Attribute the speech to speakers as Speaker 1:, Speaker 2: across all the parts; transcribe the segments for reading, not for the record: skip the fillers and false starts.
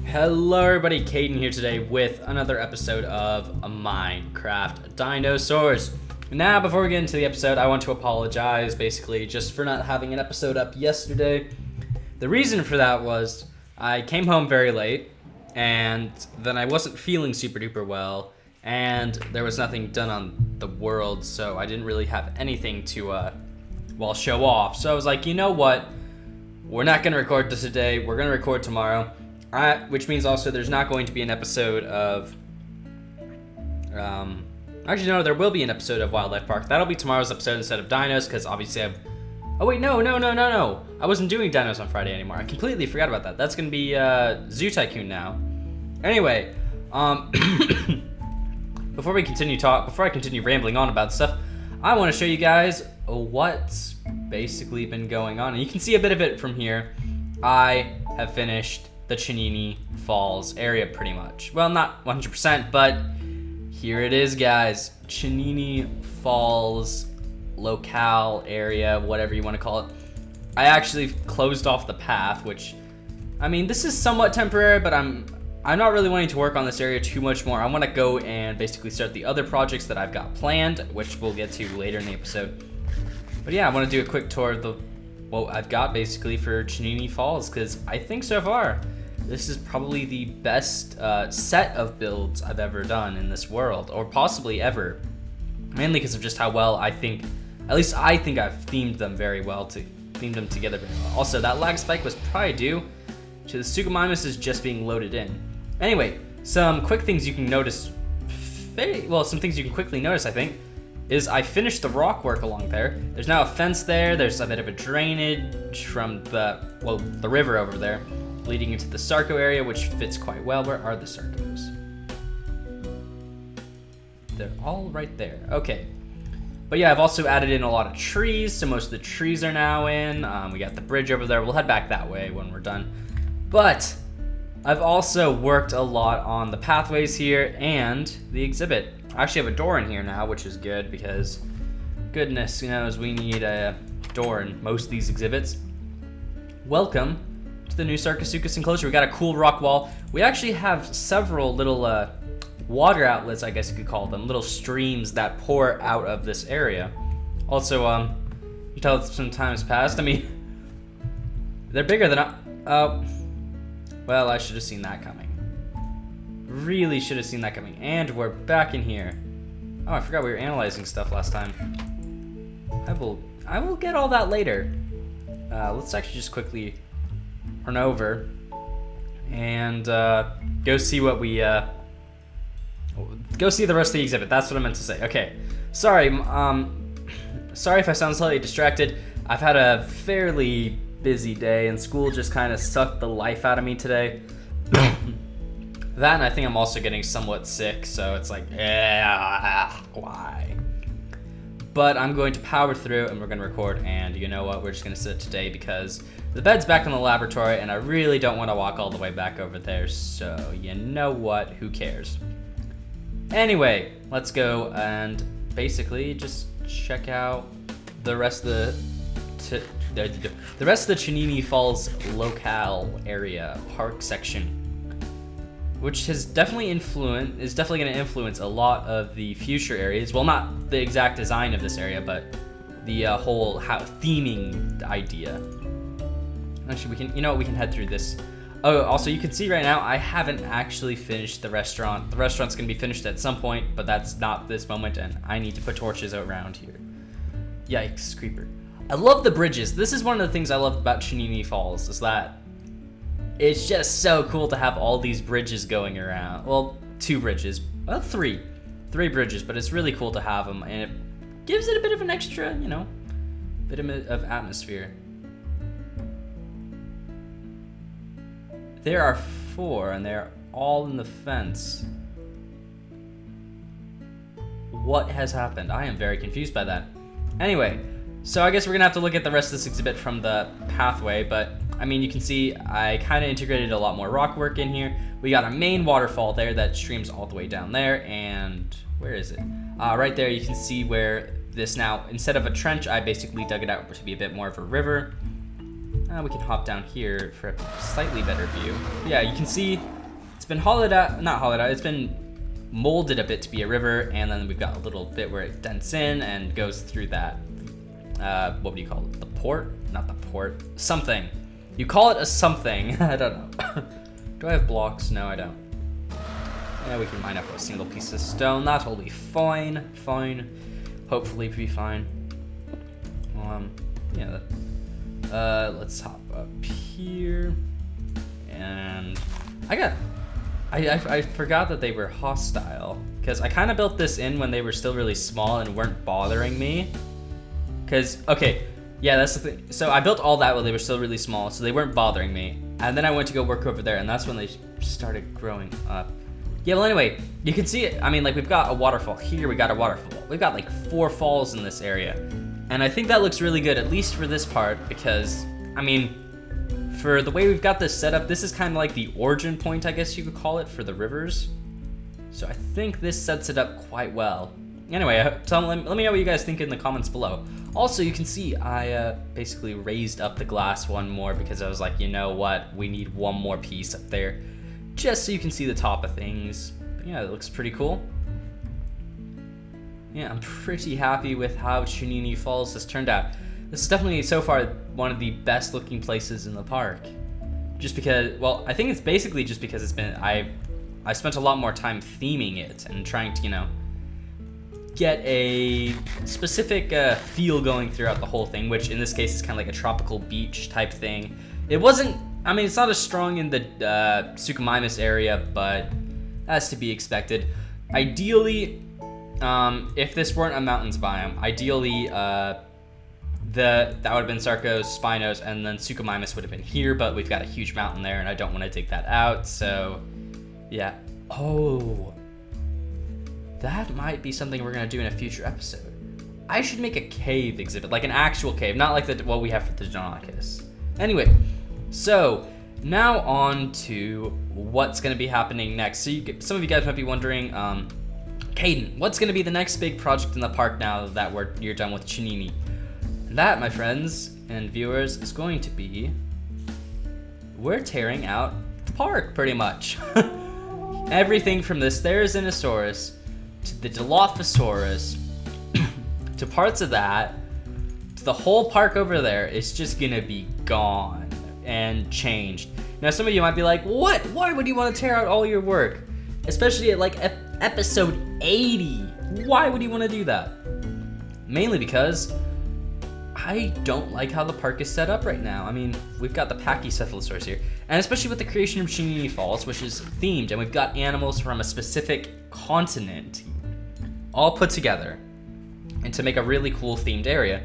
Speaker 1: Hello everybody, Caden here today with another episode of Minecraft Dinosaurs. Now, before we get into the episode, I want to apologize basically just for not having an episode up yesterday. The reason for that was I came home very late and then I wasn't feeling super duper well and there was nothing done on the world, so I didn't really have anything to show off. So I was like, you know what? We're not going to record this today. We're going to record tomorrow. Which means also there's not going to be an episode of, actually no, there will be an episode of Wildlife Park. That'll be tomorrow's episode instead of Dinos, because obviously oh wait, no. I wasn't doing Dinos on Friday anymore. I completely forgot about that. That's going to be Zoo Tycoon now. Anyway, before I continue rambling on about stuff, I want to show you guys what's basically been going on. And you can see a bit of it from here. I have finished the Chenini Falls area pretty much. Well, not 100%, but here it is, guys. Chenini Falls locale area, whatever you want to call it. I actually closed off the path, which, I mean, this is somewhat temporary, but I'm not really wanting to work on this area too much more. I want to go and basically start the other projects that I've got planned, which we'll get to later in the episode. But yeah, I want to do a quick tour of what I've got basically for Chenini Falls, because I think so far this is probably the best set of builds I've ever done in this world, or possibly ever. Mainly because of just how well I think I've themed them very well, themed them together very well. Also, that lag spike was probably due to the Suchomimus is just being loaded in. Anyway, some quick things you can notice, some things you can quickly notice, I think, is I finished the rock work along there. There's now a fence there. There's a bit of a drainage from the river over there, leading into the Sarco area, which fits quite well. Where are the Sarcos? They're all right there. Okay. But yeah, I've also added in a lot of trees, so most of the trees are now in. We got the bridge over there. We'll head back that way when we're done. But I've also worked a lot on the pathways here and the exhibit. I actually have a door in here now, which is good because goodness knows we need a door in most of these exhibits. Welcome to the new Sarcosuchus enclosure. We got a cool rock wall. We actually have several little water outlets, I guess you could call them, little streams that pour out of this area. Also, you tell some times past. I mean, they're bigger than well, I should have seen that coming. Really should have seen that coming. And we're back in here. Oh, I forgot we were analyzing stuff last time. I will get all that later. Let's actually just quickly run over and go see what we go see the rest of the exhibit. That's what I meant to say. Okay, sorry if I sound slightly distracted. I've had a fairly busy day and school just kind of sucked the life out of me today. That, and I think I'm also getting somewhat sick, so it's like, why? But I'm going to power through and we're going to record, and you know what, we're just going to sit today because the bed's back in the laboratory and I really don't want to walk all the way back over there, so you know what, who cares? Anyway, let's go and basically just check out the rest of the Chenini Falls locale area, park section, which is definitely going to influence a lot of the future areas. Well, not the exact design of this area, but the whole theming idea. Actually, we can head through this. Oh, also, you can see right now, I haven't actually finished the restaurant. The restaurant's going to be finished at some point, but that's not this moment, and I need to put torches around here. Yikes, creeper. I love the bridges. This is one of the things I love about Chenini Falls, is that it's just so cool to have all these bridges going around. Well, 2 bridges. Well, 3 bridges, but it's really cool to have them, and it gives it a bit of an extra, bit of atmosphere. There are 4, and they're all in the fence. What has happened? I am very confused by that. Anyway, so I guess we're gonna have to look at the rest of this exhibit from the pathway, but I mean, you can see I kind of integrated a lot more rock work in here. We got a main waterfall there that streams all the way down there, and where is it? Right there, you can see where this now, instead of a trench, I basically dug it out to be a bit more of a river. We can hop down here for a slightly better view. Yeah, you can see it's been hollowed out, not hollowed out, it's been molded a bit to be a river, and then we've got a little bit where it dents in and goes through that, what do you call it? The port? Not the port. Something. You call it a something. I don't know. Do I have blocks? No, I don't. Yeah, we can mine up a single piece of stone. That'll be fine. Fine. Hopefully be fine. Yeah. Let's hop up here. And I forgot that they were hostile, because I kind of built this in when they were still really small and weren't bothering me. Because, okay, yeah, that's the thing. So I built all that while they were still really small, so they weren't bothering me. And then I went to go work over there, and that's when they started growing up. Yeah, well, anyway, you can see it. I mean, like, we've got a waterfall here, we got a waterfall. We've got like 4 falls in this area. And I think that looks really good, at least for this part, because, I mean, for the way we've got this set up, this is kind of like the origin point, I guess you could call it, for the rivers. So I think this sets it up quite well. Anyway, let me know what you guys think in the comments below. Also, you can see I basically raised up the glass one more because I was like, you know what, we need one more piece up there, just so you can see the top of things. But yeah, it looks pretty cool. Yeah, I'm pretty happy with how Chenini Falls has turned out. This is definitely, so far, one of the best looking places in the park. Just because, well, I think it's basically just because it's been, I spent a lot more time theming it and trying to, you know, get a specific feel going throughout the whole thing, which in this case is kind of like a tropical beach type thing. It wasn't, I mean, it's not as strong in the Suchomimus area, but that's to be expected. Ideally, if this weren't a mountains biome, ideally that would have been Sarcos, Spinos, and then Suchomimus would have been here, but we've got a huge mountain there and I don't want to dig that out, so yeah. Oh, that might be something we're gonna do in a future episode. I should make a cave exhibit, like an actual cave, not like what we have for the Dinosaurs. Anyway, so now on to what's gonna be happening next. So some of you guys might be wondering, Caden, what's gonna be the next big project in the park now that you're done with Chenini? And that, my friends and viewers, is going to be, we're tearing out the park, pretty much. Everything from the Therizinosaurus to the Dilophosaurus to parts of that to the whole park over there is just gonna be gone and changed. Now, some of you might be like, what? Why would you want to tear out all your work? Especially at like episode 80. Why would you want to do that? Mainly because I don't like how the park is set up right now. I mean, we've got the Pachycephalosaurus here, and especially with the creation of Chenini Falls, which is themed, and we've got animals from a specific continent all put together and to make a really cool themed area.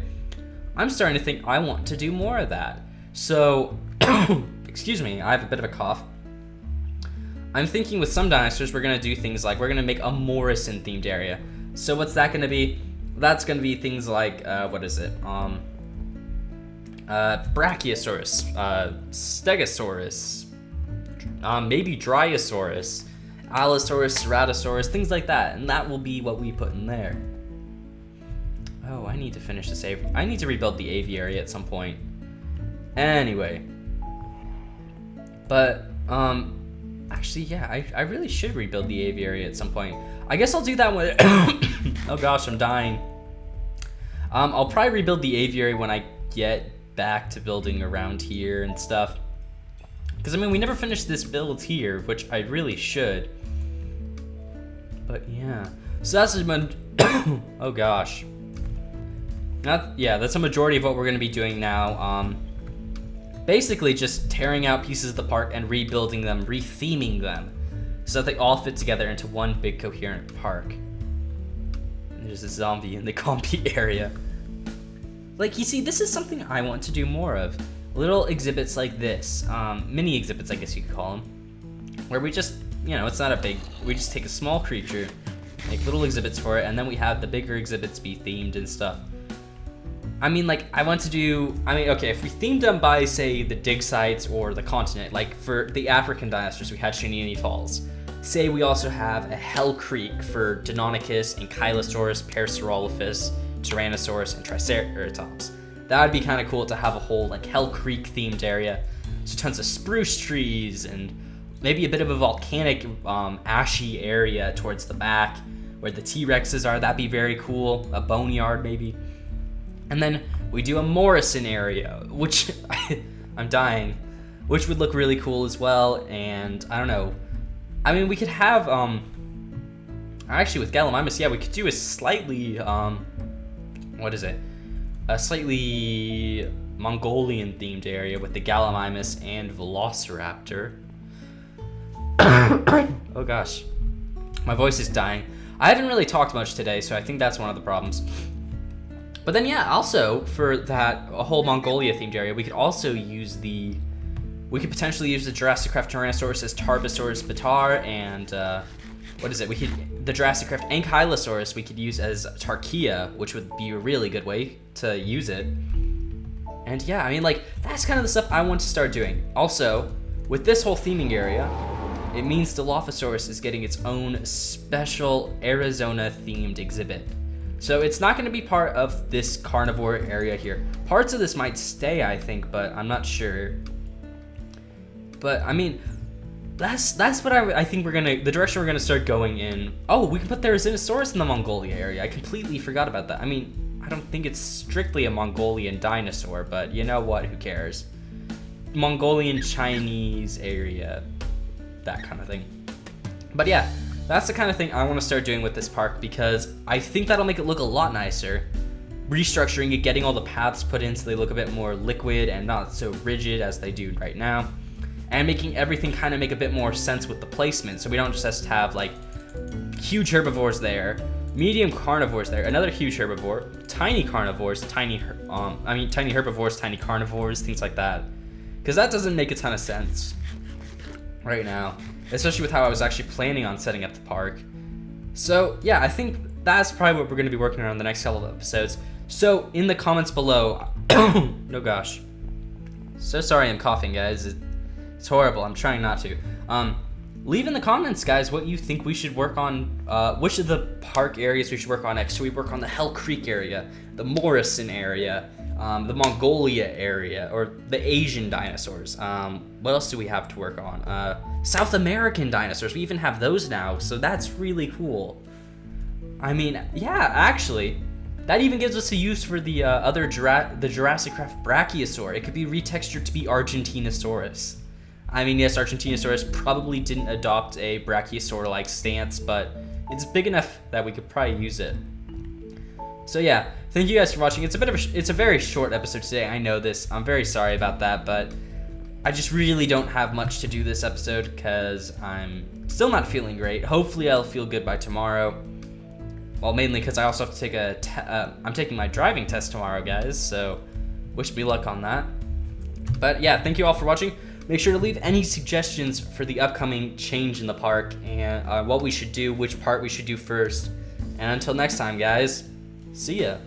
Speaker 1: I'm starting to think I want to do more of that. So, excuse me, I have a bit of a cough. I'm thinking with some dinosaurs, we're gonna do things like, we're gonna make a Morrison themed area. So what's that gonna be? That's gonna be things like, what is it? Brachiosaurus, Stegosaurus, maybe Dryosaurus, Allosaurus, Ceratosaurus, things like that. And that will be what we put in there. Oh, I need to finish this I need to rebuild the aviary at some point. Anyway. But, actually, yeah, I really should rebuild the aviary at some point. I guess I'll do that when, oh gosh, I'm dying. I'll probably rebuild the aviary when I get back to building around here and stuff. Because, I mean, we never finished this build here, which I really should. But, yeah. So that's oh gosh. That's a majority of what we're going to be doing now. Basically just tearing out pieces of the park and rebuilding them, retheming them, so that they all fit together into one big coherent park. And there's a zombie in the compy area. Like, you see, this is something I want to do more of. Little exhibits like this, mini exhibits, I guess you could call them, where we just, you know, it's not a big, we just take a small creature, make little exhibits for it, and then we have the bigger exhibits be themed and stuff. I mean, like, I want to do, okay, if we themed them by, say, the dig sites or the continent, like for the African dinosaurs, we had Chenini Falls. Say we also have a Hell Creek for Deinonychus, Ankylosaurus, Parasaurolophus, Tyrannosaurus, and Triceratops. that would be kind of cool to have a whole like Hell Creek themed area. So tons of spruce trees and maybe a bit of a volcanic ashy area towards the back where the T-Rexes are. That'd be very cool. A boneyard maybe. And then we do a Morrison area, which I'm dying, which would look really cool as well. And I don't know. I mean, we could have actually with Gallimimus, yeah, we could do a slightly what is it? A slightly Mongolian themed area with the Gallimimus and Velociraptor. Oh gosh, my voice is dying. I haven't really talked much today, so I think that's one of the problems. But then yeah, also for that a whole Mongolia themed area, we could also use we could potentially use the Jurassic Craft Tyrannosaurus as Tarbosaurus Batar, and what is it? We could the Jurassic Craft Ankylosaurus we could use as Tarkia, which would be a really good way to use it. And yeah, I mean, like, that's kind of the stuff I want to start doing. Also, with this whole theming area, it means Dilophosaurus is getting its own special Arizona-themed exhibit. So it's not going to be part of this carnivore area here. Parts of this might stay, I think, but I'm not sure. But, I mean, that's what I think the direction we're gonna start going in. Oh, we can put the Zenosaurus in the Mongolia area. I completely forgot about that. I mean, I don't think it's strictly a Mongolian dinosaur, but you know what, who cares? Mongolian Chinese area, that kind of thing. But yeah, that's the kind of thing I want to start doing with this park because I think that'll make it look a lot nicer. Restructuring it, getting all the paths put in so they look a bit more liquid and not so rigid as they do right now. And making everything kind of make a bit more sense with the placement, so we don't just have like huge herbivores there, medium carnivores there, another huge herbivore, tiny carnivores, tiny herbivores, tiny carnivores, things like that. Because that doesn't make a ton of sense right now, especially with how I was actually planning on setting up the park. So yeah, I think that's probably what we're going to be working on in the next couple of episodes. So in the comments below, oh gosh, so sorry I'm coughing, guys. It's horrible. I'm trying not to. Leave in the comments, guys, what you think we should work on. Which of the park areas we should work on next? Should we work on the Hell Creek area, the Morrison area, the Mongolia area, or the Asian dinosaurs? What else do we have to work on? South American dinosaurs. We even have those now, so that's really cool. I mean, yeah, actually, that even gives us a use for the the Jurassic Craft Brachiosaur. It could be retextured to be Argentinosaurus. I mean, yes, Argentinosaurus probably didn't adopt a Brachiosaur-like stance, but it's big enough that we could probably use it. So yeah, thank you guys for watching. It's a very short episode today. I know this. I'm very sorry about that, but I just really don't have much to do this episode because I'm still not feeling great. Hopefully, I'll feel good by tomorrow. Well, mainly because I also have to take I'm taking my driving test tomorrow, guys. So wish me luck on that. But yeah, thank you all for watching. Make sure to leave any suggestions for the upcoming change in the park and what we should do, which part we should do first. And until next time, guys, see ya.